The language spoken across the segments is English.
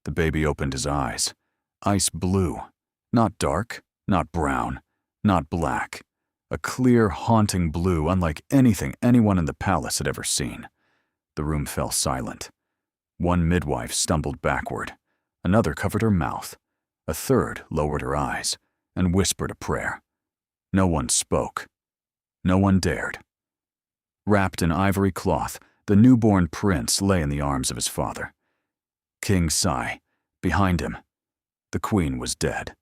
The baby opened his eyes. Ice blue. Not dark, not brown, not black. A clear, haunting blue unlike anything anyone in the palace had ever seen. The room fell silent. One midwife stumbled backward. Another covered her mouth. A third lowered her eyes and whispered a prayer. No one spoke. No one dared. Wrapped in ivory cloth, the newborn prince lay in the arms of his father. King Sai, behind him. The queen was dead.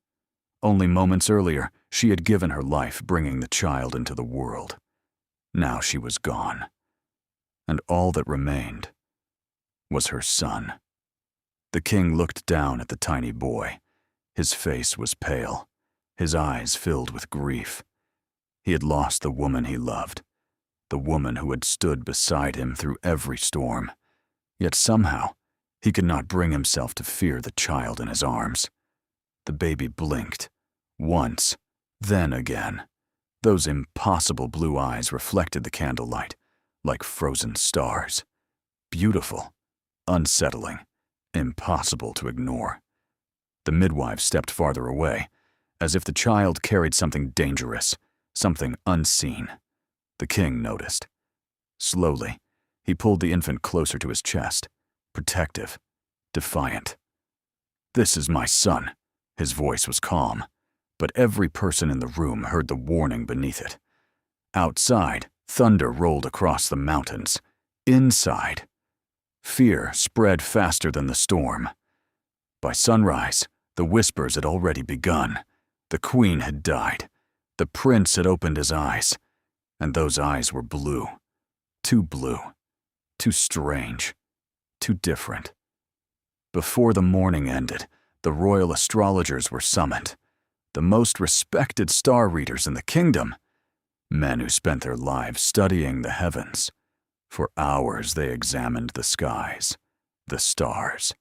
Only moments earlier, she had given her life bringing the child into the world. Now she was gone. And all that remained was her son. The king looked down at the tiny boy. His face was pale, his eyes filled with grief. He had lost the woman he loved, the woman who had stood beside him through every storm. Yet somehow, he could not bring himself to fear the child in his arms. The baby blinked, once, then again. Those impossible blue eyes reflected the candlelight, like frozen stars. Beautiful, unsettling, impossible to ignore. The midwife stepped farther away, as if the child carried something dangerous, something unseen. The king noticed. Slowly, he pulled the infant closer to his chest, protective, defiant. "This is my son." His voice was calm, but every person in the room heard the warning beneath it. Outside, thunder rolled across the mountains. Inside, fear spread faster than the storm. By sunrise, the whispers had already begun. The queen had died. The prince had opened his eyes, and those eyes were blue. Too strange, too different. Before the morning ended, the royal astrologers were summoned, the most respected star readers in the kingdom, men who spent their lives studying the heavens. For hours they examined the skies, the stars,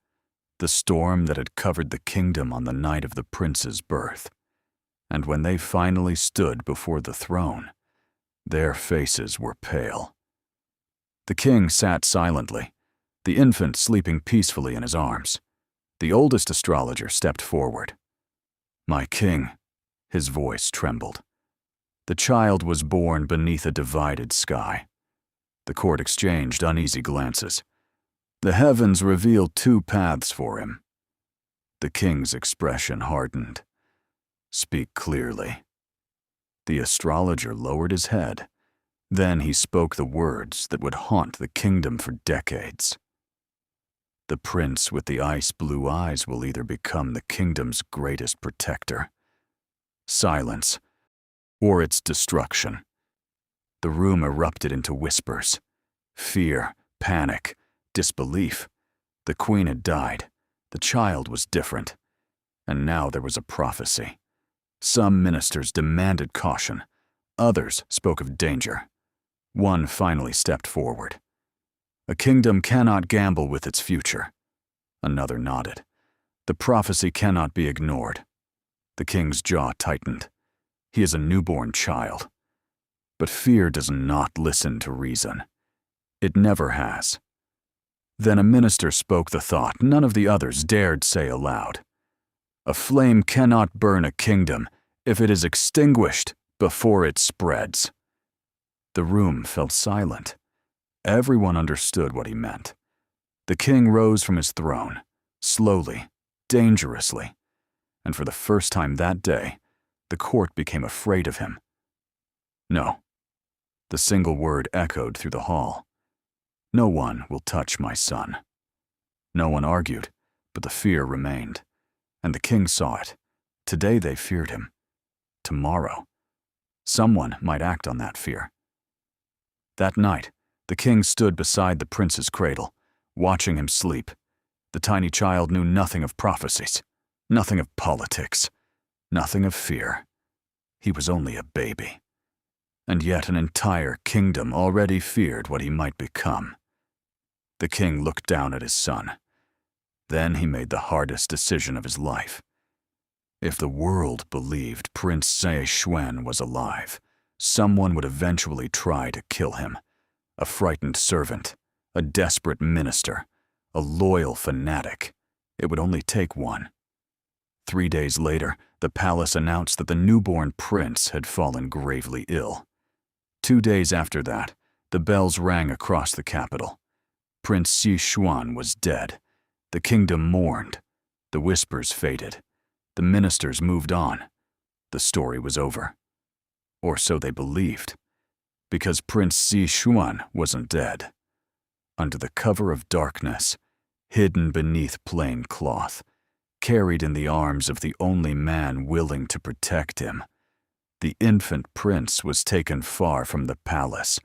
the storm that had covered the kingdom on the night of the prince's birth. And when they finally stood before the throne, their faces were pale. The king sat silently, the infant sleeping peacefully in his arms. The oldest astrologer stepped forward. "My king," his voice trembled. The child was born beneath a divided sky. The court exchanged uneasy glances. The heavens revealed two paths for him. The king's expression hardened. "Speak clearly." The astrologer lowered his head. Then he spoke the words that would haunt the kingdom for decades. "The prince with the ice-blue eyes will either become the kingdom's greatest protector, silence, or its destruction." The room erupted into whispers. Fear, panic, disbelief. The queen had died. The child was different. And now there was a prophecy. Some ministers demanded caution. Others spoke of danger. One finally stepped forward. "A kingdom cannot gamble with its future." Another nodded. "The prophecy cannot be ignored." The king's jaw tightened. He is a newborn child. But fear does not listen to reason. It never has. Then a minister spoke the thought none of the others dared say aloud. "A flame cannot burn a kingdom if it is extinguished before it spreads." The room fell silent. Everyone understood what he meant. The king rose from his throne, slowly, dangerously, and for the first time that day, the court became afraid of him. "No." The single word echoed through the hall. "No one will touch my son." No one argued, but the fear remained, and the king saw it. Today they feared him. Tomorrow, someone might act on that fear. That night, the king stood beside the prince's cradle, watching him sleep. The tiny child knew nothing of prophecies, nothing of politics, nothing of fear. He was only a baby. And yet an entire kingdom already feared what he might become. The king looked down at his son. Then he made the hardest decision of his life. If the world believed Prince Ze Xuan was alive, someone would eventually try to kill him. A frightened servant, a desperate minister, a loyal fanatic, It would only take one. 3 days later, the palace announced that the newborn prince had fallen gravely ill. 2 days after that, the bells rang across the capital. Prince Szechuan was dead. The kingdom mourned. The whispers faded. The ministers moved on. The story was over. Or so they believed. Because Prince Szechuan wasn't dead. Under the cover of darkness, hidden beneath plain cloth, carried in the arms of the only man willing to protect him, the infant prince was taken far from the palace,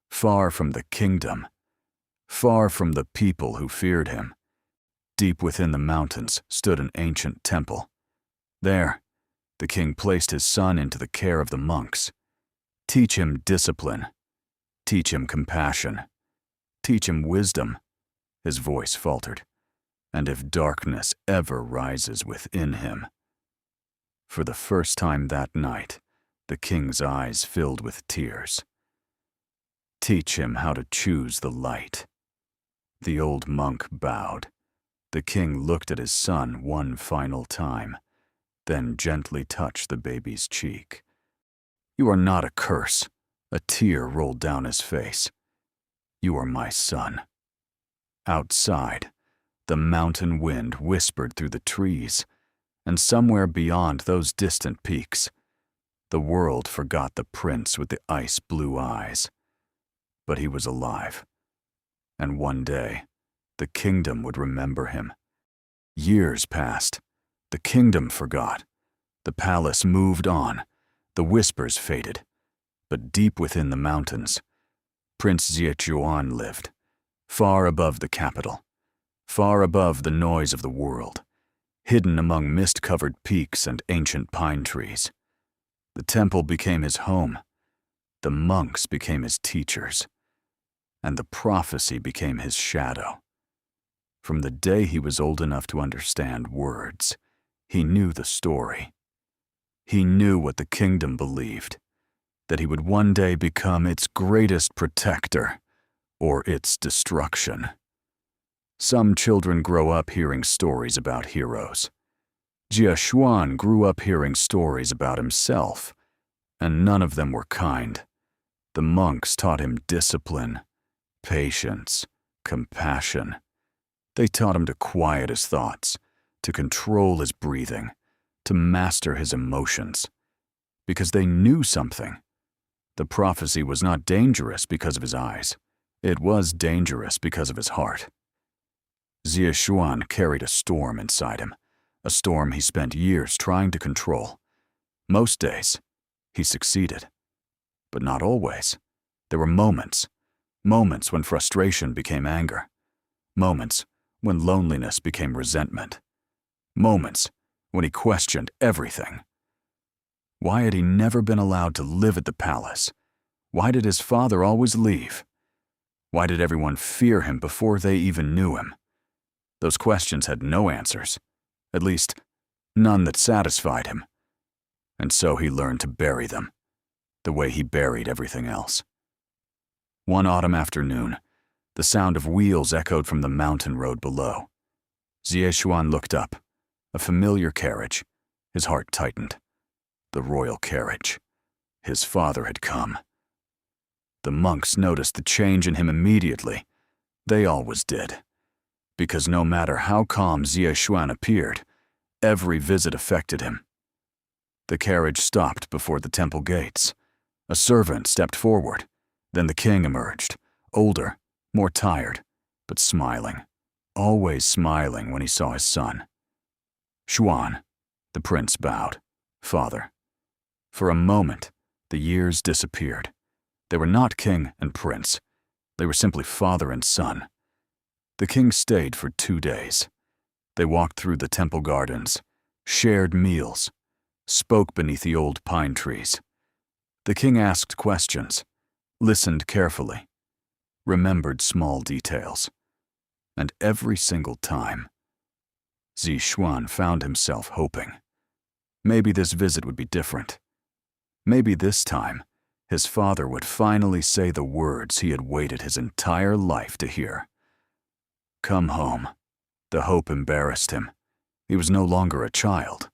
far from the kingdom, far from the people who feared him. Deep within the mountains stood an ancient temple. There, the king placed his son into the care of the monks. Teach him discipline. Teach him compassion. Teach him wisdom. His voice faltered. And if darkness ever rises within him. For the first time that night, the king's eyes filled with tears. Teach him how to choose the light. The old monk bowed. The king looked at his son one final time, then gently touched the baby's cheek. You are not a curse. A tear rolled down his face. You are my son. Outside, the mountain wind whispered through the trees, and somewhere beyond those distant peaks, the world forgot the prince with the ice-blue eyes. But he was alive, and one day, the kingdom would remember him. Years passed. The kingdom forgot. The palace moved on. The whispers faded. But deep within the mountains, Prince Szechuan lived, far above the capital, far above the noise of the world, hidden among mist-covered peaks and ancient pine trees. The temple became his home. The monks became his teachers. And the prophecy became his shadow. From the day he was old enough to understand words, he knew the story. He knew what the kingdom believed, that he would one day become its greatest protector, or its destruction. Some children grow up hearing stories about heroes. Szechuan grew up hearing stories about himself, and none of them were kind. The monks taught him discipline, patience, compassion. They taught him to quiet his thoughts, to control his breathing, to master his emotions, because they knew something. The prophecy was not dangerous because of his eyes. It was dangerous because of his heart. Szechuan carried a storm inside him, a storm he spent years trying to control. Most days, he succeeded. But not always. There were moments when frustration became anger, moments when loneliness became resentment, moments when he questioned everything. Why had he never been allowed to live at the palace? Why did his father always leave? Why did everyone fear him before they even knew him? Those questions had no answers, at least none that satisfied him. And so he learned to bury them, the way he buried everything else. One autumn afternoon, the sound of wheels echoed from the mountain road below. Szechuan looked up, a familiar carriage. His heart tightened. The royal carriage. His father had come. The monks noticed the change in him immediately. They always did. Because no matter how calm Szechuan appeared, every visit affected him. The carriage stopped before the temple gates. A servant stepped forward. Then the king emerged, older, more tired, but smiling. Always smiling when he saw his son. Xuan, the prince bowed. Father. For a moment, the years disappeared. They were not king and prince. They were simply father and son. The king stayed for 2 days. They walked through the temple gardens, shared meals, spoke beneath the old pine trees. The king asked questions, listened carefully, remembered small details. And every single time, Szechuan found himself hoping. Maybe this visit would be different. Maybe this time, his father would finally say the words he had waited his entire life to hear. Come home. The hope embarrassed him. He was no longer a child,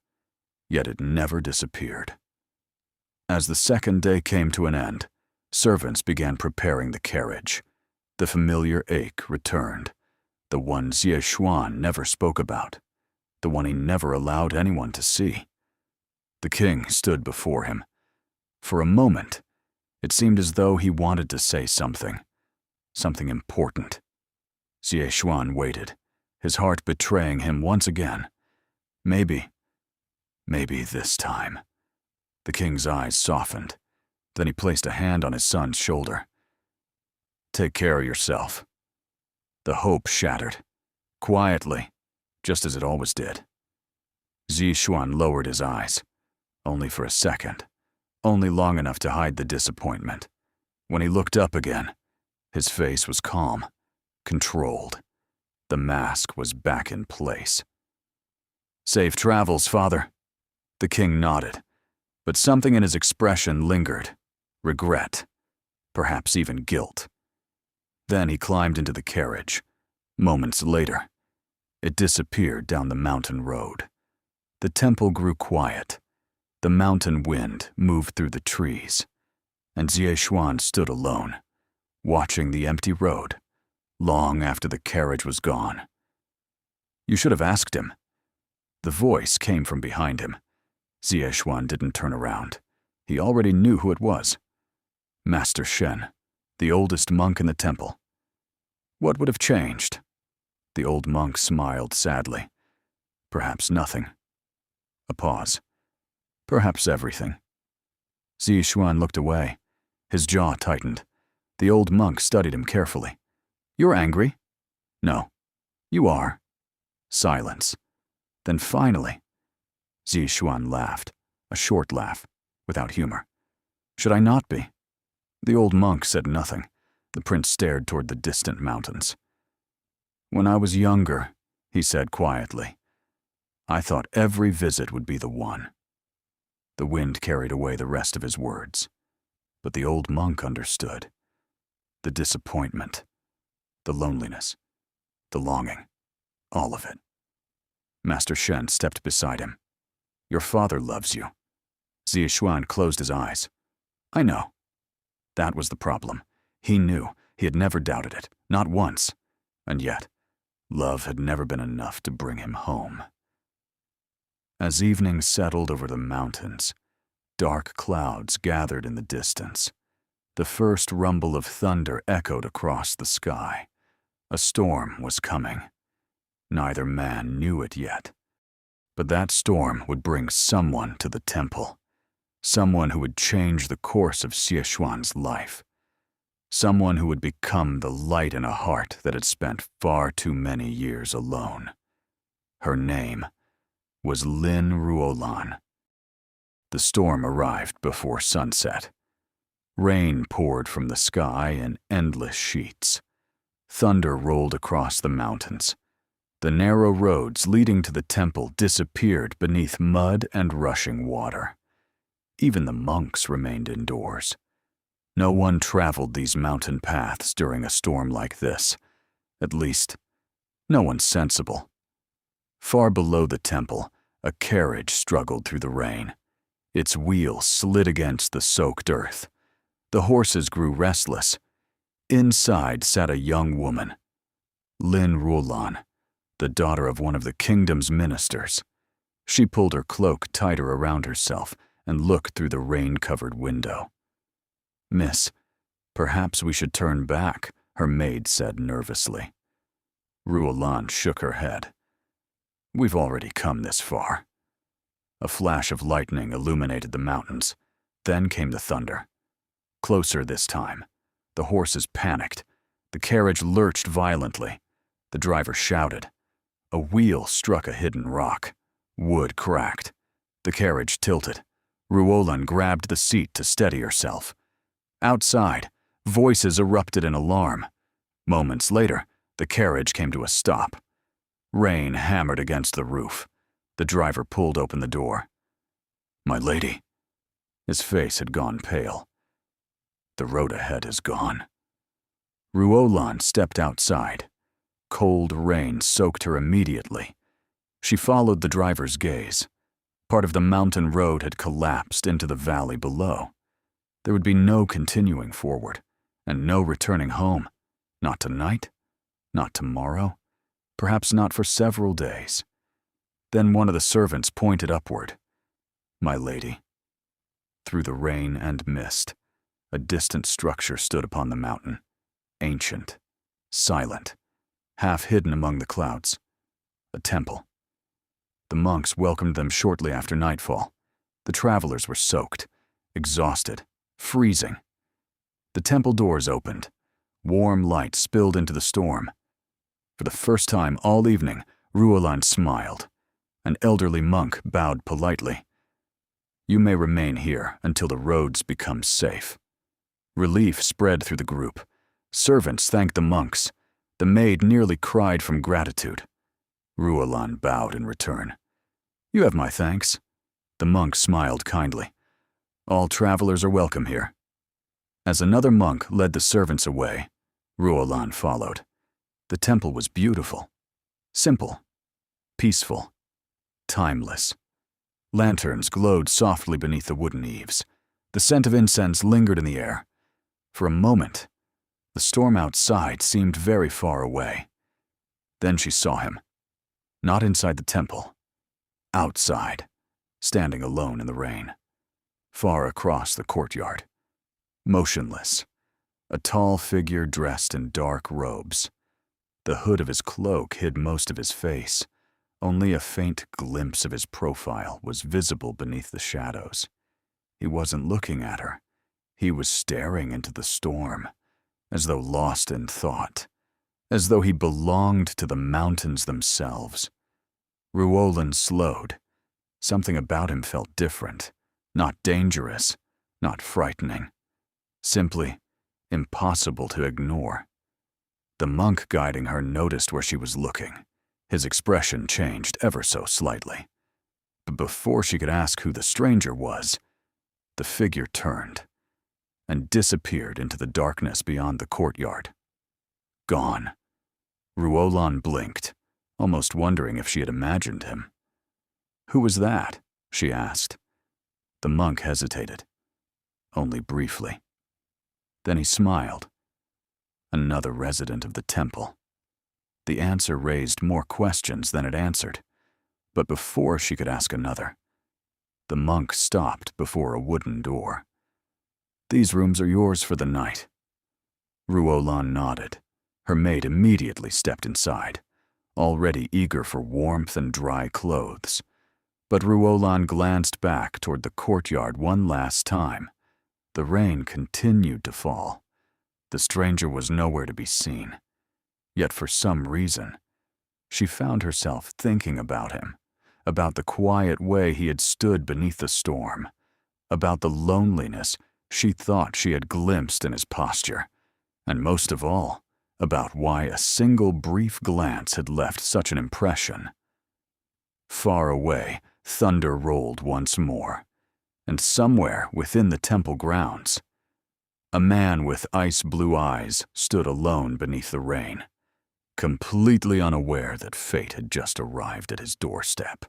yet it never disappeared. As the second day came to an end, servants began preparing the carriage. The familiar ache returned, the one Jie Xuan never spoke about, the one he never allowed anyone to see. The king stood before him. For a moment, it seemed as though he wanted to say something important. Jie Xuan waited, his heart betraying him once again. Maybe this time. The king's eyes softened. Then he placed a hand on his son's shoulder. Take care of yourself. The hope shattered, quietly, just as it always did. Jie Xuan lowered his eyes, only for a second, only long enough to hide the disappointment. When he looked up again, his face was calm, controlled. The mask was back in place. Safe travels, father. The king nodded, but something in his expression lingered. Regret, perhaps even guilt. Then he climbed into the carriage. Moments later, it disappeared down the mountain road. The temple grew quiet. The mountain wind moved through the trees, and Jie Xuan stood alone, watching the empty road, long after the carriage was gone. You should have asked him. The voice came from behind him. Jie Xuan didn't turn around. He already knew who it was. Master Shen, the oldest monk in the temple. What would have changed? The old monk smiled sadly. Perhaps nothing. A pause. Perhaps everything. Jie Xuan looked away. His jaw tightened. The old monk studied him carefully. You're angry? No. You are. Silence. Then finally, Jie Xuan laughed, a short laugh, without humor. Should I not be? The old monk said nothing. The prince stared toward the distant mountains. When I was younger, he said quietly, I thought every visit would be the one. The wind carried away the rest of his words, but the old monk understood. The disappointment, the loneliness, the longing, all of it. Master Shen stepped beside him. Your father loves you. Jie Xuan closed his eyes. I know. That was the problem. He knew. He had never doubted it, not once. And yet, love had never been enough to bring him home. As evening settled over the mountains, dark clouds gathered in the distance. The first rumble of thunder echoed across the sky. A storm was coming. Neither man knew it yet. But that storm would bring someone to the temple. Someone who would change the course of Jie Xuan's life. Someone who would become the light in a heart that had spent far too many years alone. Her name was Lin Ruolan. The storm arrived before sunset. Rain poured from the sky in endless sheets. Thunder rolled across the mountains. The narrow roads leading to the temple disappeared beneath mud and rushing water. Even the monks remained indoors. No one traveled these mountain paths during a storm like this. At least, no one sensible. Far below the temple, a carriage struggled through the rain. Its wheels slid against the soaked earth. The horses grew restless. Inside sat a young woman, Lin Ruolan, the daughter of one of the kingdom's ministers. She pulled her cloak tighter around herself and looked through the rain-covered window. Miss, perhaps we should turn back, her maid said nervously. Ruolan shook her head. We've already come this far. A flash of lightning illuminated the mountains. Then came the thunder. Closer this time. The horses panicked. The carriage lurched violently. The driver shouted. A wheel struck a hidden rock. Wood cracked. The carriage tilted. Ruolan grabbed the seat to steady herself. Outside, voices erupted in alarm. Moments later, the carriage came to a stop. Rain hammered against the roof. The driver pulled open the door. My lady. His face had gone pale. The road ahead is gone. Ruolan stepped outside. Cold rain soaked her immediately. She followed the driver's gaze. Part of the mountain road had collapsed into the valley below. There would be no continuing forward, and no returning home. Not tonight, not tomorrow, perhaps not for several days. Then one of the servants pointed upward. "My lady." Through the rain and mist, a distant structure stood upon the mountain, ancient, silent, half hidden among the clouds. A temple. The monks welcomed them shortly after nightfall. The travelers were soaked, exhausted, freezing. The temple doors opened. Warm light spilled into the storm. For the first time all evening, Ruolan smiled. An elderly monk bowed politely. "You may remain here until the roads become safe." Relief spread through the group. Servants thanked the monks. The maid nearly cried from gratitude. Ruolan bowed in return. "You have my thanks." The monk smiled kindly. "All travelers are welcome here." As another monk led the servants away, Ruolan followed. The temple was beautiful, simple, peaceful, timeless. Lanterns glowed softly beneath the wooden eaves. The scent of incense lingered in the air. For a moment, the storm outside seemed very far away. Then she saw him. Not inside the temple. Outside, standing alone in the rain. Far across the courtyard. Motionless. A tall figure dressed in dark robes. The hood of his cloak hid most of his face. Only a faint glimpse of his profile was visible beneath the shadows. He wasn't looking at her. He was staring into the storm, as though lost in thought, as though he belonged to the mountains themselves. Ruolan slowed. Something about him felt different, not dangerous, not frightening, simply impossible to ignore. The monk guiding her noticed where she was looking. His expression changed ever so slightly. But before she could ask who the stranger was, the figure turned and disappeared into the darkness beyond the courtyard. Gone. Ruolan blinked, almost wondering if she had imagined him. "Who was that?" she asked. The monk hesitated, only briefly. Then he smiled. Another resident of the temple. The answer raised more questions than it answered, but before she could ask another, the monk stopped before a wooden door. "These rooms are yours for the night." Ruolan nodded. Her maid immediately stepped inside, already eager for warmth and dry clothes. But Ruolan glanced back toward the courtyard one last time. The rain continued to fall. The stranger was nowhere to be seen. Yet for some reason, she found herself thinking about him, about the quiet way he had stood beneath the storm, about the loneliness she thought she had glimpsed in his posture, and most of all, about why a single brief glance had left such an impression. Far away, thunder rolled once more, and somewhere within the temple grounds, a man with ice-blue eyes stood alone beneath the rain, completely unaware that fate had just arrived at his doorstep.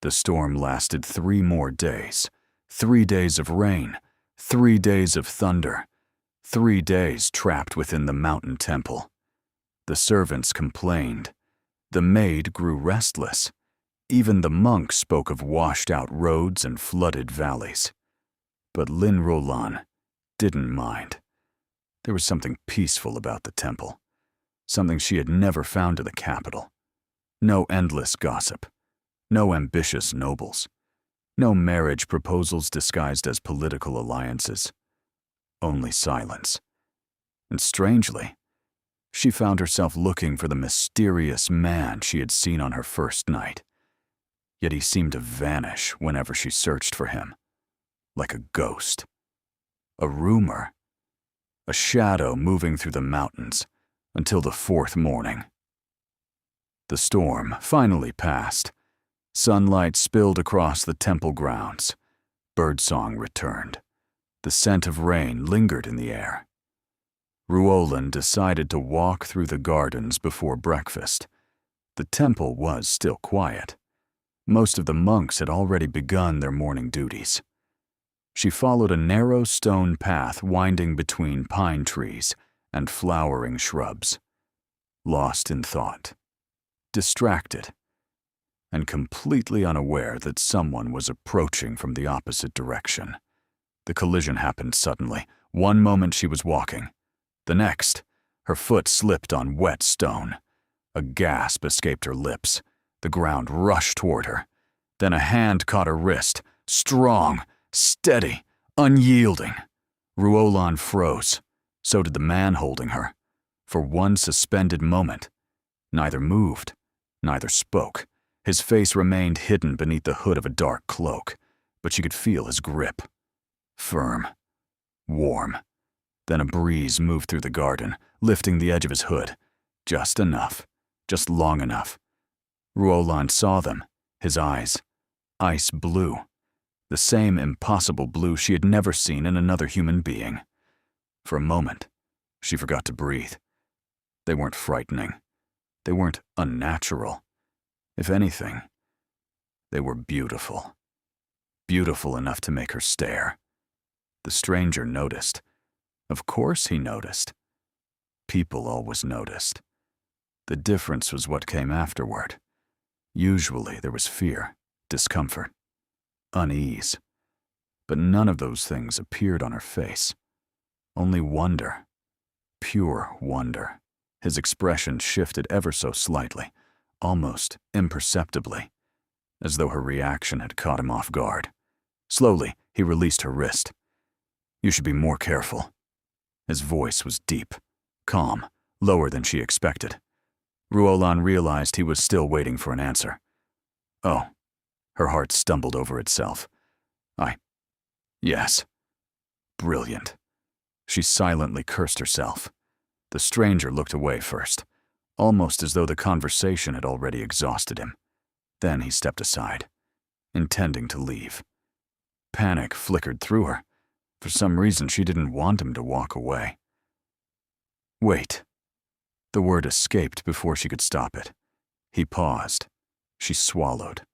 The storm lasted 3 more days, 3 days of rain, 3 days of thunder, 3 days trapped within the mountain temple. The servants complained. The maid grew restless. Even the monk spoke of washed-out roads and flooded valleys. But Lin Ruolan didn't mind. There was something peaceful about the temple, something she had never found in the capital. No endless gossip, no ambitious nobles, no marriage proposals disguised as political alliances. Only silence. And strangely, she found herself looking for the mysterious man she had seen on her first night. Yet he seemed to vanish whenever she searched for him, like a ghost. A rumor. A shadow moving through the mountains until the 4th morning. The storm finally passed. Sunlight spilled across the temple grounds. Birdsong returned. The scent of rain lingered in the air. Ruolan decided to walk through the gardens before breakfast. The temple was still quiet. Most of the monks had already begun their morning duties. She followed a narrow stone path winding between pine trees and flowering shrubs, lost in thought, distracted, and completely unaware that someone was approaching from the opposite direction. The collision happened suddenly. One moment she was walking. The next, her foot slipped on wet stone. A gasp escaped her lips. The ground rushed toward her. Then a hand caught her wrist, strong, steady, unyielding. Ruolan froze. So did the man holding her. For one suspended moment, neither moved, neither spoke. His face remained hidden beneath the hood of a dark cloak, but she could feel his grip. Firm, warm. Then a breeze moved through the garden, lifting the edge of his hood. Just enough, just long enough. Ruolan saw them, his eyes, ice blue. The same impossible blue she had never seen in another human being. For a moment, she forgot to breathe. They weren't frightening. They weren't unnatural. If anything, they were beautiful. Beautiful enough to make her stare. The stranger noticed. Of course he noticed. People always noticed. The difference was what came afterward. Usually there was fear, discomfort, unease. But none of those things appeared on her face. Only wonder. Pure wonder. His expression shifted ever so slightly, almost imperceptibly, as though her reaction had caught him off guard. Slowly, he released her wrist. "You should be more careful." His voice was deep, calm, lower than she expected. Ruolan realized he was still waiting for an answer. "Oh." Her heart stumbled over itself. Yes. Brilliant. She silently cursed herself. The stranger looked away first, almost as though the conversation had already exhausted him. Then he stepped aside, intending to leave. Panic flickered through her. For some reason, she didn't want him to walk away. "Wait." The word escaped before she could stop it. He paused. She swallowed,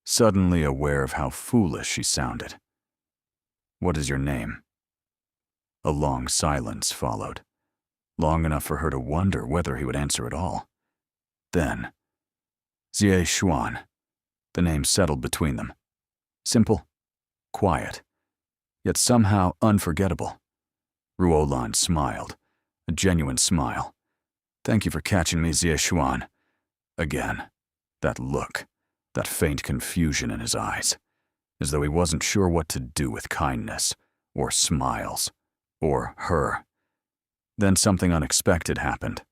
suddenly aware of how foolish she sounded. "What is your name?" A long silence followed, long enough for her to wonder whether he would answer at all. Then, Xie Xuan. The name settled between them. Simple, quiet, yet somehow unforgettable. Ruolan smiled, a genuine smile. "Thank you for catching me, Xie Xuan." Again, that look, that faint confusion in his eyes, as though he wasn't sure what to do with kindness, or smiles, or her. Then something unexpected happened.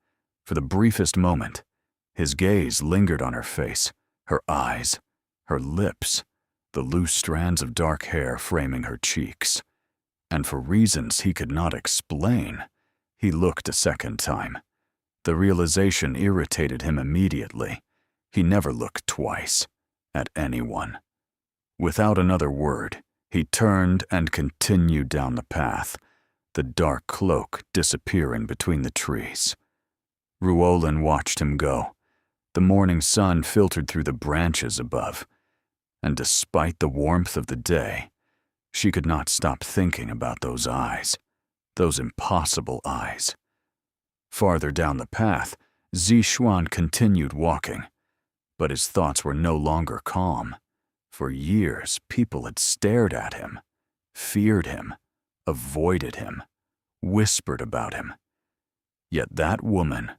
For the briefest moment, his gaze lingered on her face, her eyes, her lips, the loose strands of dark hair framing her cheeks. And for reasons he could not explain, he looked a second time. The realization irritated him immediately. He never looked twice, at anyone. Without another word, he turned and continued down the path, the dark cloak disappearing between the trees. Ruolan watched him go. The morning sun filtered through the branches above, and despite the warmth of the day, she could not stop thinking about those eyes, those impossible eyes. Farther down the path, Xie Xuan continued walking, but his thoughts were no longer calm. For years, people had stared at him, feared him, avoided him, whispered about him. Yet that woman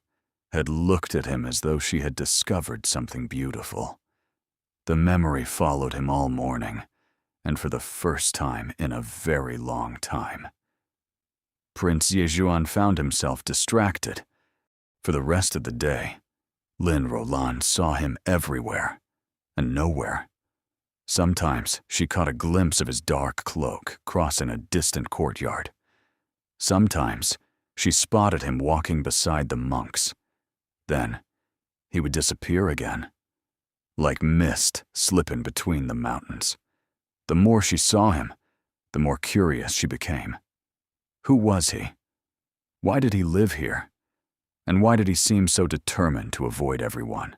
had looked at him as though she had discovered something beautiful. The memory followed him all morning, and for the first time in a very long time. Prince Yezhuan found himself distracted. For the rest of the day, Lin Ruolan saw him everywhere and nowhere. Sometimes she caught a glimpse of his dark cloak crossing a distant courtyard. Sometimes she spotted him walking beside the monks. Then he would disappear again, like mist slipping between the mountains. The more she saw him, the more curious she became. Who was he? Why did he live here? And why did he seem so determined to avoid everyone,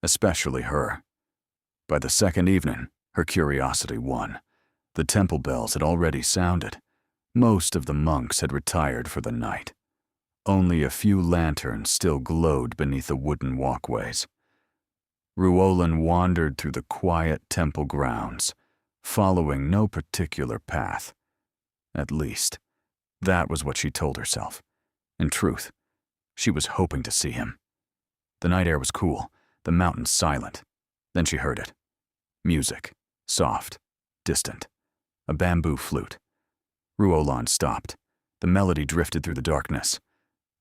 especially her? By the second evening, her curiosity won. The temple bells had already sounded. Most of the monks had retired for the night. Only a few lanterns still glowed beneath the wooden walkways. Ruolan wandered through the quiet temple grounds, following no particular path. At least, that was what she told herself. In truth, she was hoping to see him. The night air was cool, the mountains silent. Then she heard it. Music, soft, distant. A bamboo flute. Ruolan stopped. The melody drifted through the darkness.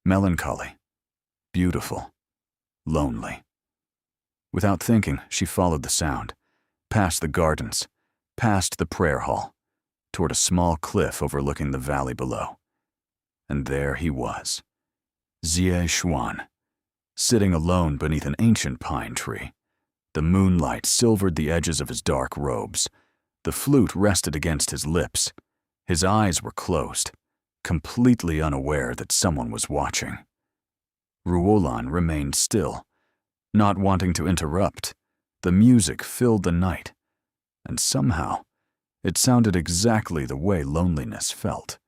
Melancholy. Beautiful. Lonely. Without thinking, she followed the sound. Past the gardens. Past the prayer hall. Toward a small cliff overlooking the valley below. And there he was. Xie Xuan, sitting alone beneath an ancient pine tree. The moonlight silvered the edges of his dark robes. The flute rested against his lips. His eyes were closed, completely unaware that someone was watching. Ruolan remained still, not wanting to interrupt. The music filled the night, and somehow it sounded exactly the way loneliness felt.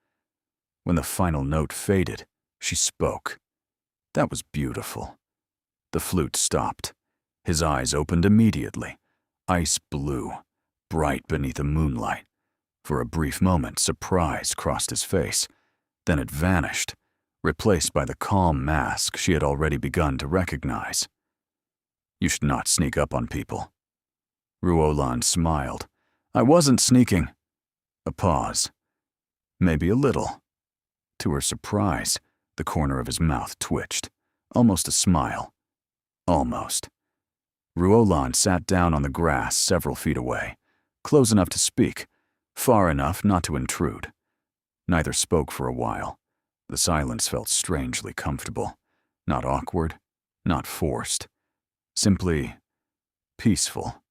When the final note faded, she spoke. That was beautiful. The flute stopped. His eyes opened immediately, ice blue, bright beneath the moonlight. For a brief moment, surprise crossed his face. Then it vanished, replaced by the calm mask she had already begun to recognize. You should not sneak up on people. Ruolan smiled. I wasn't sneaking. A pause. Maybe a little. To her surprise, the corner of his mouth twitched. Almost a smile. Almost. Ruolan sat down on the grass several feet away, close enough to speak, far enough not to intrude. Neither spoke for a while. The silence felt strangely comfortable. Not awkward, not forced. Simply peaceful.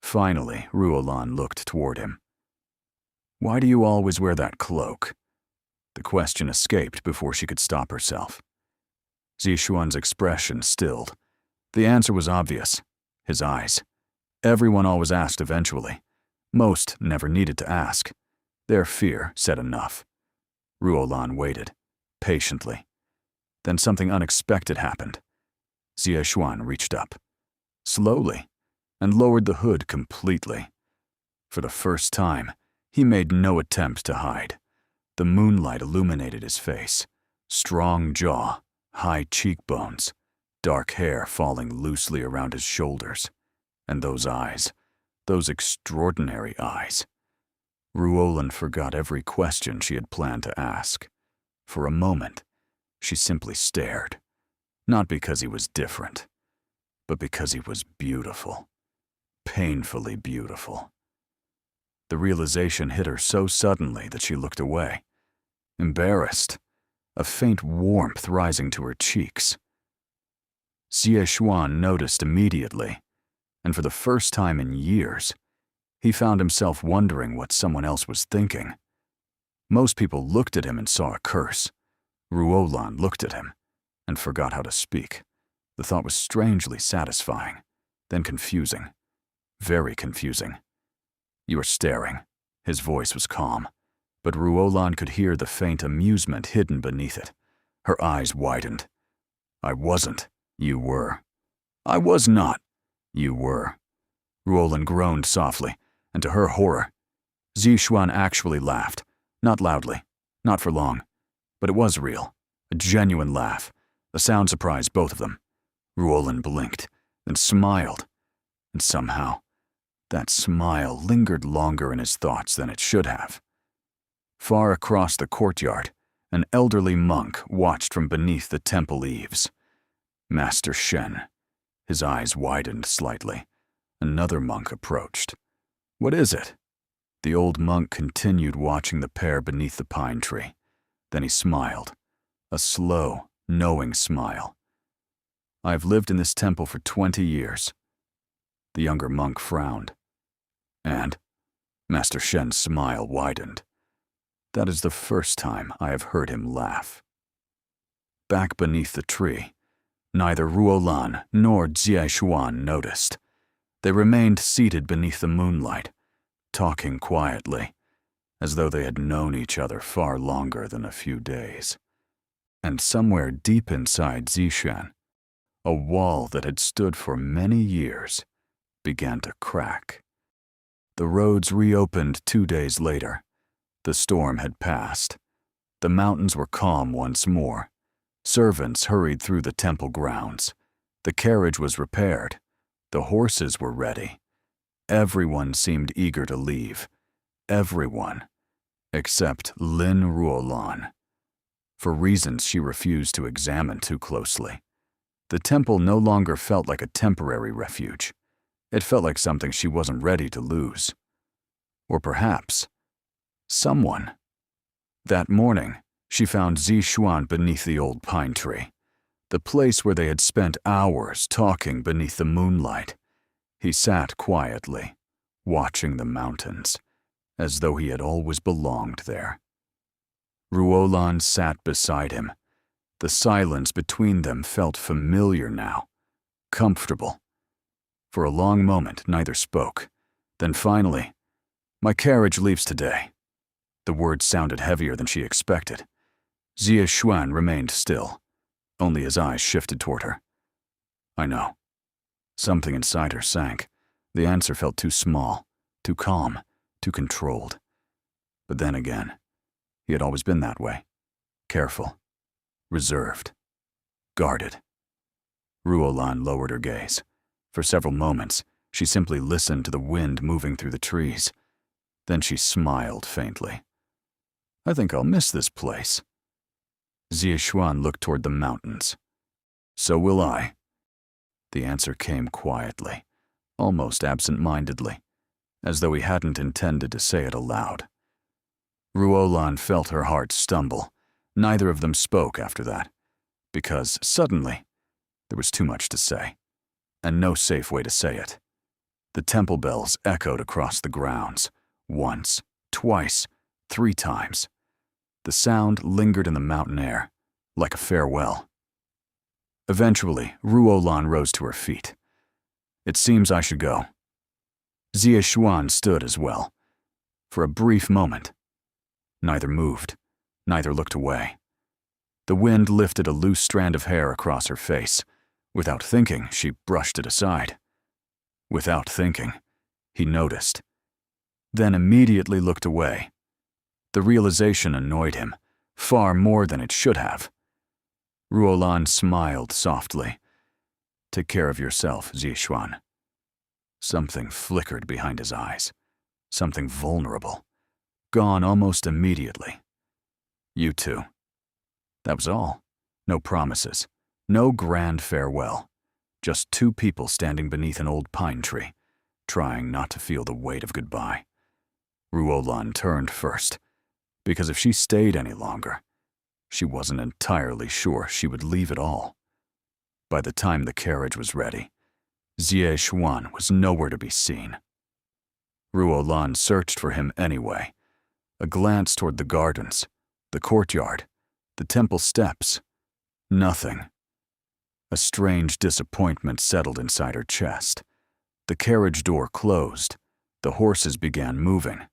Finally, Ruolan looked toward him. Why do you always wear that cloak? The question escaped before she could stop herself. Zixuan's expression stilled. The answer was obvious. His eyes. Everyone always asked eventually. Most never needed to ask. Their fear said enough. Ruolan waited, patiently. Then something unexpected happened. Zixuan reached up, slowly, and lowered the hood completely. For the first time, he made no attempt to hide. The moonlight illuminated his face. Strong jaw, high cheekbones, dark hair falling loosely around his shoulders. And those eyes, those extraordinary eyes. Ruolan forgot every question she had planned to ask. For a moment, she simply stared. Not because he was different, but because he was beautiful. Painfully beautiful. The realization hit her so suddenly that she looked away. Embarrassed, a faint warmth rising to her cheeks. Zixuan noticed immediately, and for the first time in years, he found himself wondering what someone else was thinking. Most people looked at him and saw a curse. Ruolan looked at him and forgot how to speak. The thought was strangely satisfying, then confusing. Very confusing. You are staring. His voice was calm, but Ruolan could hear the faint amusement hidden beneath it. Her eyes widened. I wasn't. You were. I was not. You were. Ruolan groaned softly, and to her horror, Zixuan actually laughed. Not loudly, not for long, but it was real. A genuine laugh. The sound surprised both of them. Ruolan blinked, then smiled, and somehow, that smile lingered longer in his thoughts than it should have. Far across the courtyard, an elderly monk watched from beneath the temple eaves. Master Shen. His eyes widened slightly. Another monk approached. What is it? The old monk continued watching the pair beneath the pine tree. Then he smiled. A slow, knowing smile. I have lived in this temple for 20 years. The younger monk frowned. And? Master Shen's smile widened. That is the first time I have heard him laugh. back beneath the tree, neither Ruolan nor Xuan noticed. They remained seated beneath the moonlight, talking quietly, as though they had known each other far longer than a few days. And somewhere deep inside Zishan, a wall that had stood for many years began to crack. The roads reopened 2 days later. The storm had passed. The mountains were calm once more. Servants hurried through the temple grounds. The carriage was repaired. The horses were ready. Everyone seemed eager to leave. Everyone, except Lin Ruolan. For reasons she refused to examine too closely. The temple no longer felt like a temporary refuge. It felt like something she wasn't ready to lose. Or perhaps, someone. That morning, she found Zishuan beneath the old pine tree, the place where they had spent hours talking beneath the moonlight. He sat quietly, watching the mountains, as though he had always belonged there. Ruolan sat beside him. The silence between them felt familiar now, comfortable. For a long moment, neither spoke. Then finally, "My carriage leaves today." The words sounded heavier than she expected. Xie Xuan remained still. Only his eyes shifted toward her. "I know." Something inside her sank. The answer felt too small, too calm, too controlled. But then again, he had always been that way. Careful, reserved, guarded. Ruolan lowered her gaze. For several moments, she simply listened to the wind moving through the trees. Then she smiled faintly. "I think I'll miss this place." Xie Xuan looked toward the mountains. "So will I." The answer came quietly, almost absent-mindedly, as though he hadn't intended to say it aloud. Ruolan felt her heart stumble. Neither of them spoke after that, because suddenly there was too much to say, and no safe way to say it. The temple bells echoed across the grounds, once, twice, 3 times. The sound lingered in the mountain air, like a farewell. Eventually, Ruolan rose to her feet. "It seems I should go." Xie Xuan stood as well. For a brief moment, neither moved, neither looked away. The wind lifted a loose strand of hair across her face. Without thinking, she brushed it aside. Without thinking, he noticed. Then immediately looked away. The realization annoyed him, far more than it should have. Ruolan smiled softly. "Take care of yourself, Xie Xuan." Something flickered behind his eyes. Something vulnerable. Gone almost immediately. "You too." That was all. No promises. No grand farewell. Just 2 people standing beneath an old pine tree, trying not to feel the weight of goodbye. Ruolan turned first, because if she stayed any longer, she wasn't entirely sure she would leave at all. By the time the carriage was ready, Xie Xuan was nowhere to be seen. Ruolan searched for him anyway. A glance toward the gardens, the courtyard, the temple steps. Nothing. A strange disappointment settled inside her chest. The carriage door closed. The horses began moving.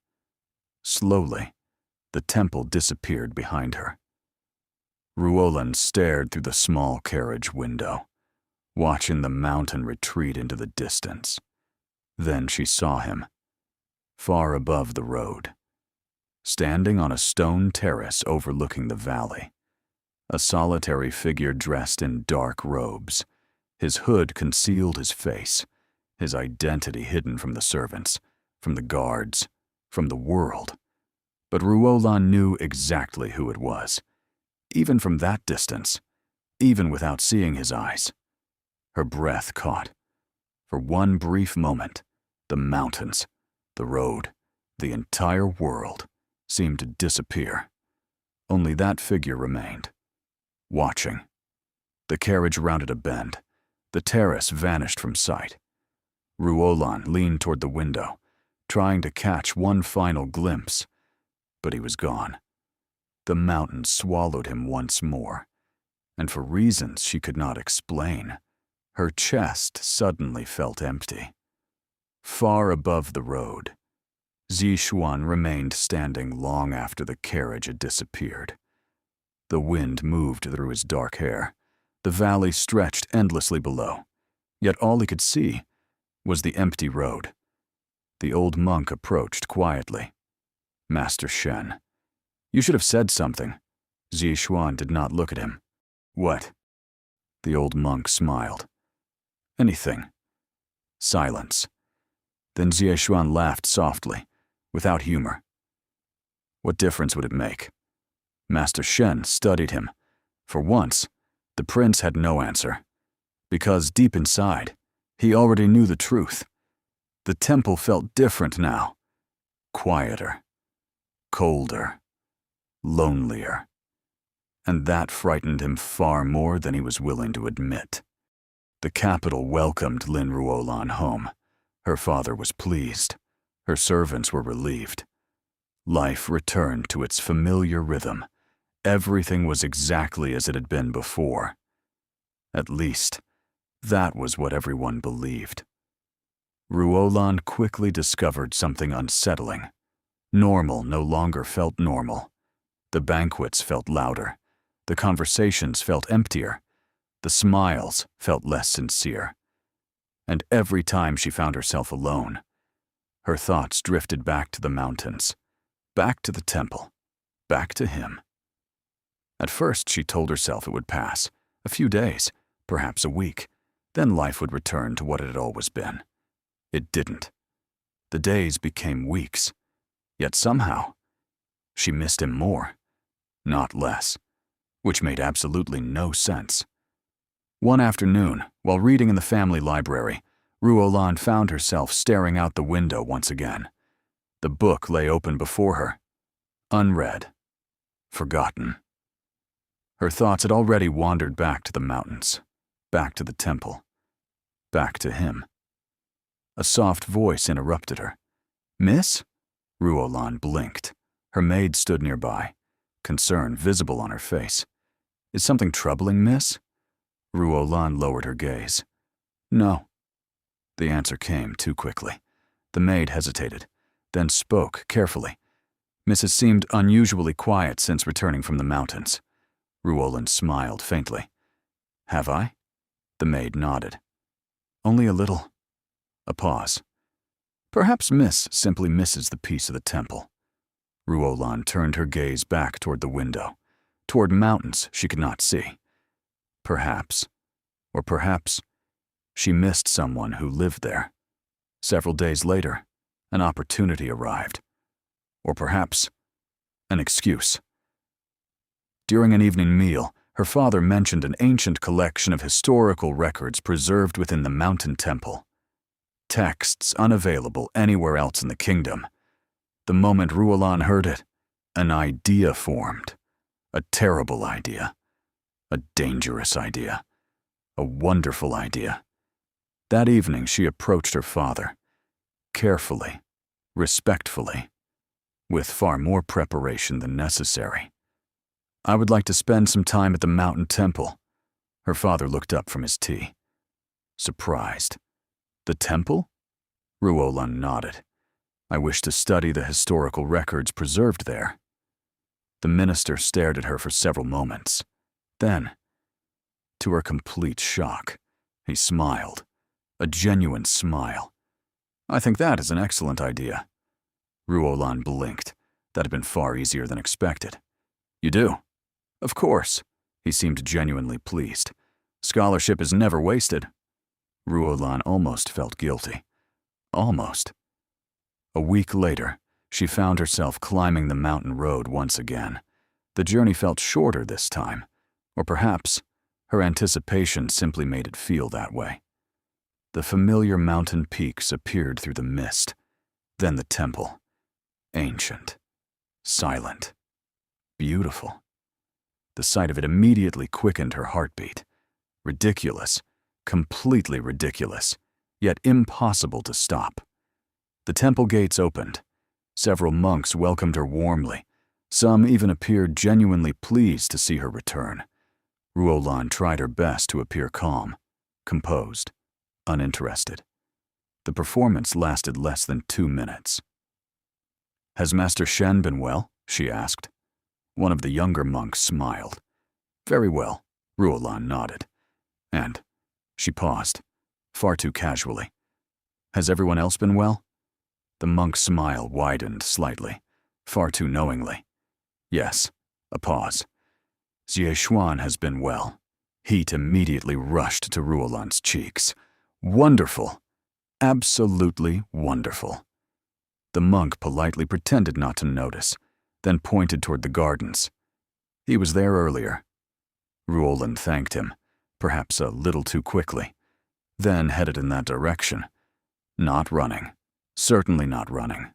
Slowly, the temple disappeared behind her. Ruolan stared through the small carriage window, watching the mountain retreat into the distance. Then she saw him, far above the road, standing on a stone terrace overlooking the valley. A solitary figure dressed in dark robes. His hood concealed his face, his identity hidden from the servants, from the guards, from the world. But Ruolan knew exactly who it was, even from that distance, even without seeing his eyes. Her breath caught. For one brief moment, the mountains, the road, the entire world seemed to disappear. Only that figure remained, watching. The carriage rounded a bend. The terrace vanished from sight. Ruolan leaned toward the window, trying to catch one final glimpse, but he was gone. The mountain swallowed him once more. and for reasons she could not explain, her chest suddenly felt empty. Far above the road, Zixuan remained standing long after the carriage had disappeared. The wind moved through his dark hair. The valley stretched endlessly below, yet all he could see was the empty road. The old monk approached quietly. "Master Shen, you should have said something." Zixuan did not look at him. "What?" The old monk smiled. "Anything." Silence. Then Zixuan laughed softly, without humor. What difference would it make? Master Shen studied him. For once, the prince had no answer, because deep inside, he already knew the truth. The temple felt different now. Quieter, colder, lonelier. And that frightened him far more than he was willing to admit. The capital welcomed Lin Ruolan home. Her father was pleased. Her servants were relieved. Life returned to its familiar rhythm. Everything was exactly as it had been before. At least, that was what everyone believed. Ruolan quickly discovered something unsettling. Normal no longer felt normal. The banquets felt louder. The conversations felt emptier. The smiles felt less sincere. And every time she found herself alone, her thoughts drifted back to the mountains, back to the temple, back to him. At first, she told herself it would pass, a few days, perhaps a week, then life would return to what it had always been. It didn't. The days became weeks, yet somehow, she missed him more, not less, which made absolutely no sense. One afternoon, while reading in the family library, Ruolan found herself staring out the window once again. The book lay open before her, unread, forgotten. Her thoughts had already wandered back to the mountains, back to the temple, back to him. A soft voice interrupted her. "Miss?" Ruolan blinked. Her maid stood nearby, concern visible on her face. "Is something troubling, miss?" Ruolan lowered her gaze. "No." The answer came too quickly. The maid hesitated, then spoke carefully. "Miss has seemed unusually quiet since returning from the mountains." Ruolan smiled faintly. "Have I?" The maid nodded. "Only a little." A pause. "Perhaps Miss simply misses the peace of the temple." Ruolan turned her gaze back toward the window, toward mountains she could not see. Perhaps, or perhaps, she missed someone who lived there. Several days later, an opportunity arrived. Or perhaps, an excuse. During an evening meal, her father mentioned an ancient collection of historical records preserved within the mountain temple. Texts unavailable anywhere else in the kingdom. The moment Ruolan heard it, an idea formed. A terrible idea. A dangerous idea. A wonderful idea. That evening she approached her father. Carefully, respectfully, with far more preparation than necessary. "I would like to spend some time at the mountain temple." Her father looked up from his tea. Surprised. "The temple?" Ruolan nodded. "I wish to study the historical records preserved there." The minister stared at her for several moments. Then, to her complete shock, he smiled. A genuine smile. "I think that is an excellent idea." Ruolan blinked. That had been far easier than expected. "You do?" "Of course." He seemed genuinely pleased. "Scholarship is never wasted." Ruolan almost felt guilty. Almost. A week later, she found herself climbing the mountain road once again. The journey felt shorter this time, or perhaps her anticipation simply made it feel that way. The familiar mountain peaks appeared through the mist, then the temple. Ancient, silent, beautiful. The sight of it immediately quickened her heartbeat. Ridiculous, completely ridiculous, yet impossible to stop. The temple gates opened. Several monks welcomed her warmly. Some even appeared genuinely pleased to see her return. Ruolan tried her best to appear calm, composed, uninterested. The performance lasted less than 2 minutes. "Has Master Shen been well?" she asked. One of the younger monks smiled. "Very well," Ruolan nodded. And she paused, far too casually. "Has everyone else been well?" The monk's smile widened slightly, far too knowingly. "Yes." A pause. "Xie Xuan has been well." Heat immediately rushed to Ruolan's cheeks. "Wonderful! Absolutely wonderful." The monk politely pretended not to notice, then pointed toward the gardens. "He was there earlier." Ruolan thanked him, perhaps a little too quickly, then headed in that direction. Not running. Certainly not running.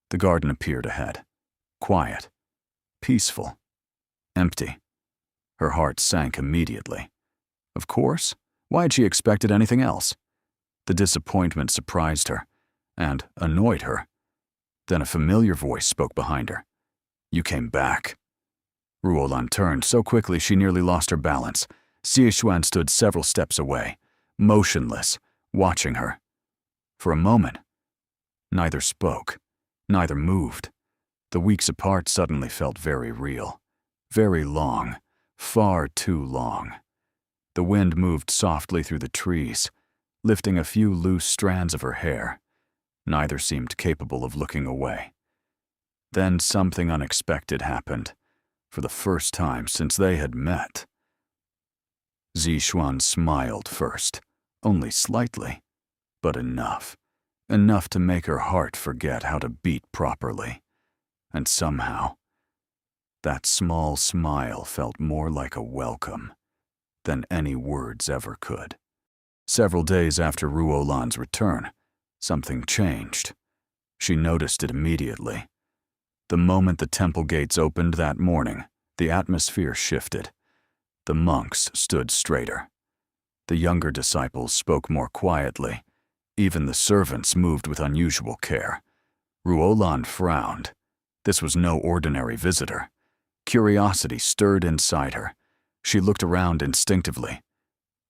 The garden appeared ahead. Quiet. Peaceful. Empty. Her heart sank immediately. Of course. Why had she expected anything else? The disappointment surprised her and annoyed her. Then a familiar voice spoke behind her. "You came back." Ruolan turned so quickly she nearly lost her balance. Xie Xuan stood several steps away, motionless, watching her. For a moment, neither spoke, neither moved. The weeks apart suddenly felt very real, very long, far too long. The wind moved softly through the trees, lifting a few loose strands of her hair. Neither seemed capable of looking away. Then something unexpected happened, for the first time since they had met. Xie Xuan smiled first, only slightly, but enough. Enough to make her heart forget how to beat properly. And somehow, that small smile felt more like a welcome than any words ever could. Several days after Ruolan's return, something changed. She noticed it immediately. The moment the temple gates opened that morning, the atmosphere shifted. The monks stood straighter. The younger disciples spoke more quietly. Even the servants moved with unusual care. Ruolan frowned. This was no ordinary visitor. Curiosity stirred inside her. She looked around instinctively,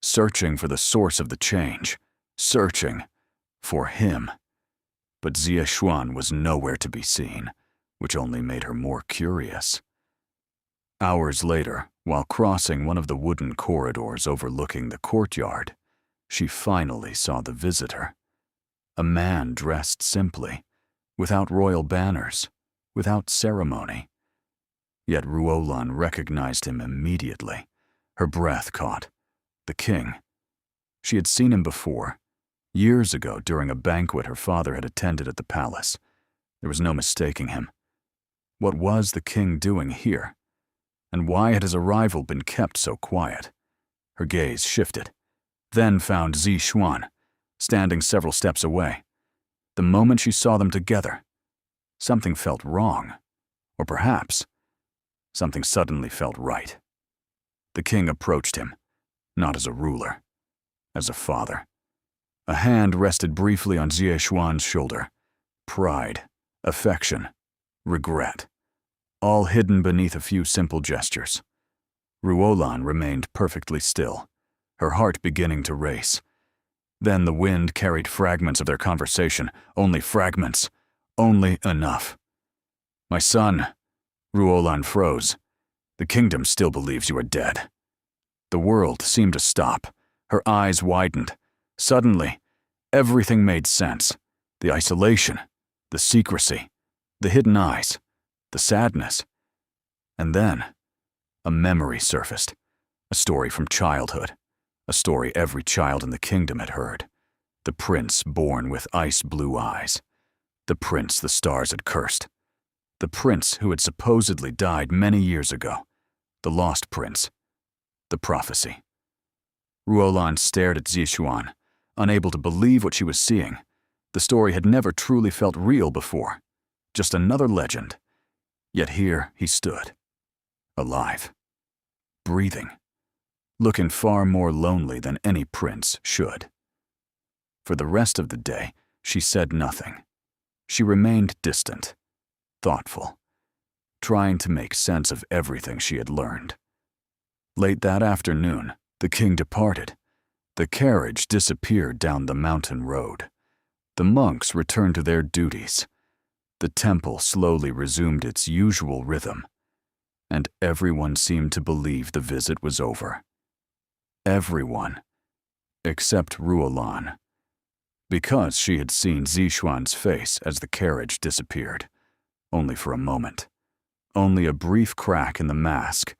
searching for the source of the change, searching for him. But Xie Xuan was nowhere to be seen, which only made her more curious. Hours later, while crossing one of the wooden corridors overlooking the courtyard, she finally saw the visitor. A man dressed simply, without royal banners, without ceremony. Yet Ruolan recognized him immediately. Her breath caught. The king. She had seen him before, years ago during a banquet her father had attended at the palace. There was no mistaking him. What was the king doing here? And why had his arrival been kept so quiet? Her gaze shifted, then found Xie Xuan, standing several steps away. The moment she saw them together, something felt wrong. Or perhaps, something suddenly felt right. The king approached him, not as a ruler, as a father. A hand rested briefly on Xie Xuan's shoulder. Pride, affection, regret, all hidden beneath a few simple gestures. Ruolan remained perfectly still, her heart beginning to race. Then the wind carried fragments of their conversation, only fragments, only enough. "My son," Ruolan froze. "The kingdom still believes you are dead." The world seemed to stop. Her eyes widened. Suddenly, everything made sense. The isolation, the secrecy, the hidden eyes, the sadness. And then, a memory surfaced. A story from childhood. A story every child in the kingdom had heard. The prince born with ice-blue eyes. The prince the stars had cursed. The prince who had supposedly died many years ago. The lost prince. The prophecy. Ruolan stared at Xie Xuan, unable to believe what she was seeing. The story had never truly felt real before. Just another legend. Yet here he stood. Alive. Breathing. Looking far more lonely than any prince should. For the rest of the day, she said nothing. She remained distant, thoughtful, trying to make sense of everything she had learned. Late that afternoon, the king departed. The carriage disappeared down the mountain road. The monks returned to their duties. The temple slowly resumed its usual rhythm, and everyone seemed to believe the visit was over. Everyone, except Ruolan, because she had seen Zixuan's face as the carriage disappeared, only for a moment, only a brief crack in the mask,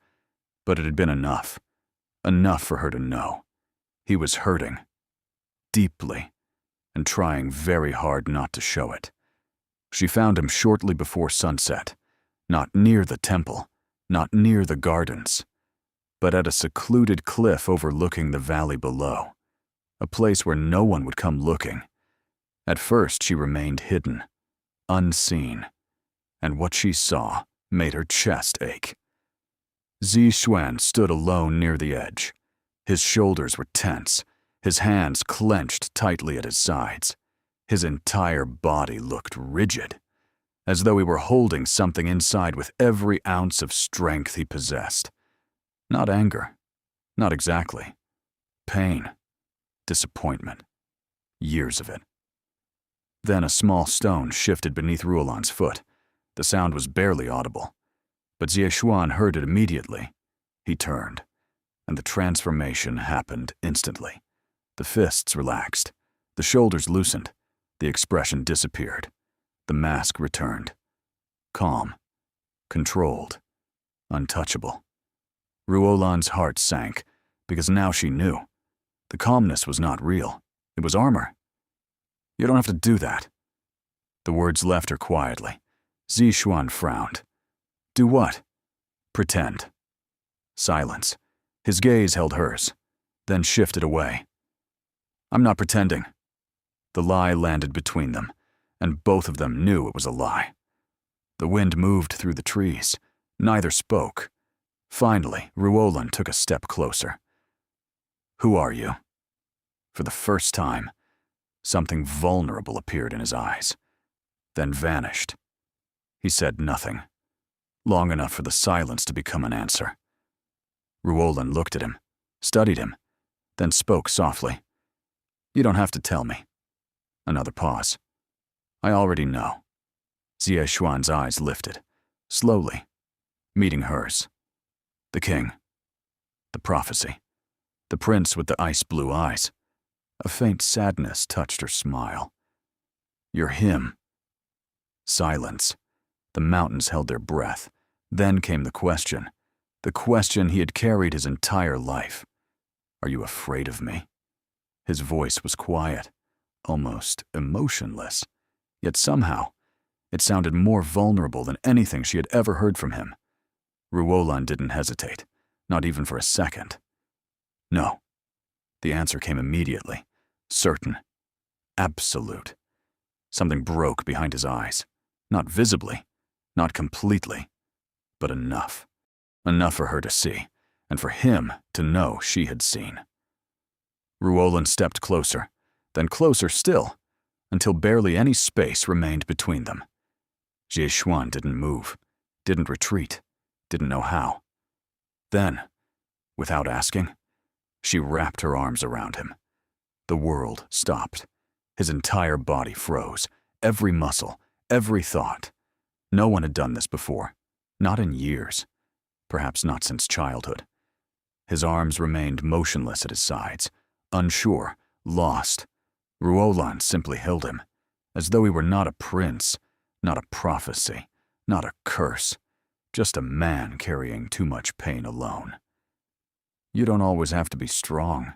but it had been enough for her to know. He was hurting, deeply, and trying very hard not to show it. She found him shortly before sunset, not near the temple, not near the gardens, but at a secluded cliff overlooking the valley below, a place where no one would come looking. At first she remained hidden, unseen, and what she saw made her chest ache. Zixuan stood alone near the edge. His shoulders were tense, his hands clenched tightly at his sides. His entire body looked rigid, as though he were holding something inside with every ounce of strength he possessed. Not anger, not exactly. Pain, disappointment, years of it. Then a small stone shifted beneath Ruolan's foot. The sound was barely audible, but Zixuan heard it immediately. He turned, and the transformation happened instantly. The fists relaxed, the shoulders loosened, the expression disappeared. The mask returned. Calm, controlled, untouchable. Ruolan's heart sank, because now she knew. The calmness was not real. It was armor. You don't have to do that. The words left her quietly. Zixuan frowned. Do what? Pretend. Silence. His gaze held hers, then shifted away. I'm not pretending. The lie landed between them, and both of them knew it was a lie. The wind moved through the trees. Neither spoke. Finally, Ruolan took a step closer. Who are you? For the first time, something vulnerable appeared in his eyes, then vanished. He said nothing, long enough for the silence to become an answer. Ruolan looked at him, studied him, then spoke softly. You don't have to tell me. Another pause. I already know. Zixuan's eyes lifted, slowly, meeting hers. The king. The prophecy. The prince with the ice-blue eyes. A faint sadness touched her smile. You're him. Silence. The mountains held their breath. Then came the question he had carried his entire life. Are you afraid of me? His voice was quiet, almost emotionless, yet somehow it sounded more vulnerable than anything she had ever heard from him. Ruolan didn't hesitate, not even for a second. No. The answer came immediately, certain, absolute. Something broke behind his eyes, not visibly, not completely, but enough. Enough for her to see, and for him to know she had seen. Ruolan stepped closer, then closer still, until barely any space remained between them. Zixuan didn't move, didn't retreat, didn't know how. Then, without asking, she wrapped her arms around him. The world stopped. His entire body froze, every muscle, every thought. No one had done this before, not in years, perhaps not since childhood. His arms remained motionless at his sides, unsure, lost. Ruolan simply held him, as though he were not a prince, not a prophecy, not a curse, just a man carrying too much pain alone. You don't always have to be strong.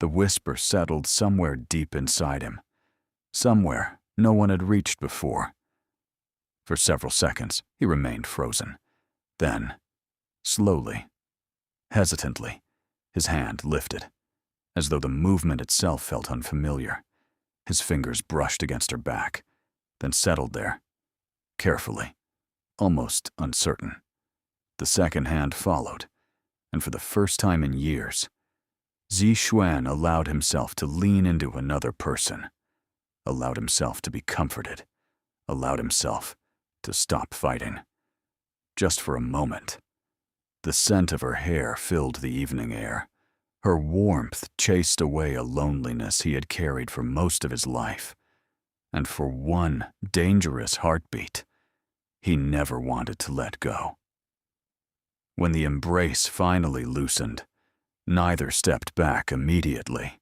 The whisper settled somewhere deep inside him, somewhere no one had reached before. For several seconds, he remained frozen. Then, slowly, hesitantly, his hand lifted, as though the movement itself felt unfamiliar. His fingers brushed against her back, then settled there, carefully, almost uncertain. The second hand followed, and for the first time in years, Zixuan allowed himself to lean into another person, allowed himself to be comforted, allowed himself to stop fighting. Just for a moment. The scent of her hair filled the evening air. Her warmth chased away a loneliness he had carried for most of his life. And for one dangerous heartbeat, he never wanted to let go. When the embrace finally loosened, neither stepped back immediately.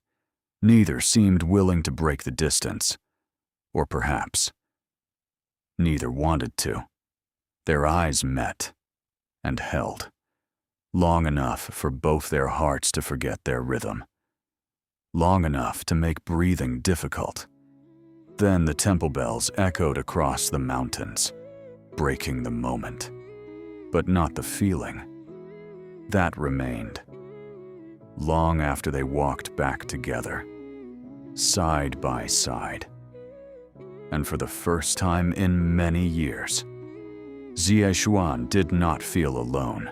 Neither seemed willing to break the distance. Or perhaps, neither wanted to. Their eyes met and held, long enough for both their hearts to forget their rhythm. Long enough to make breathing difficult. Then the temple bells echoed across the mountains, breaking the moment. But not the feeling. That remained. Long after they walked back together, side by side. And for the first time in many years, Xie Xuan did not feel alone.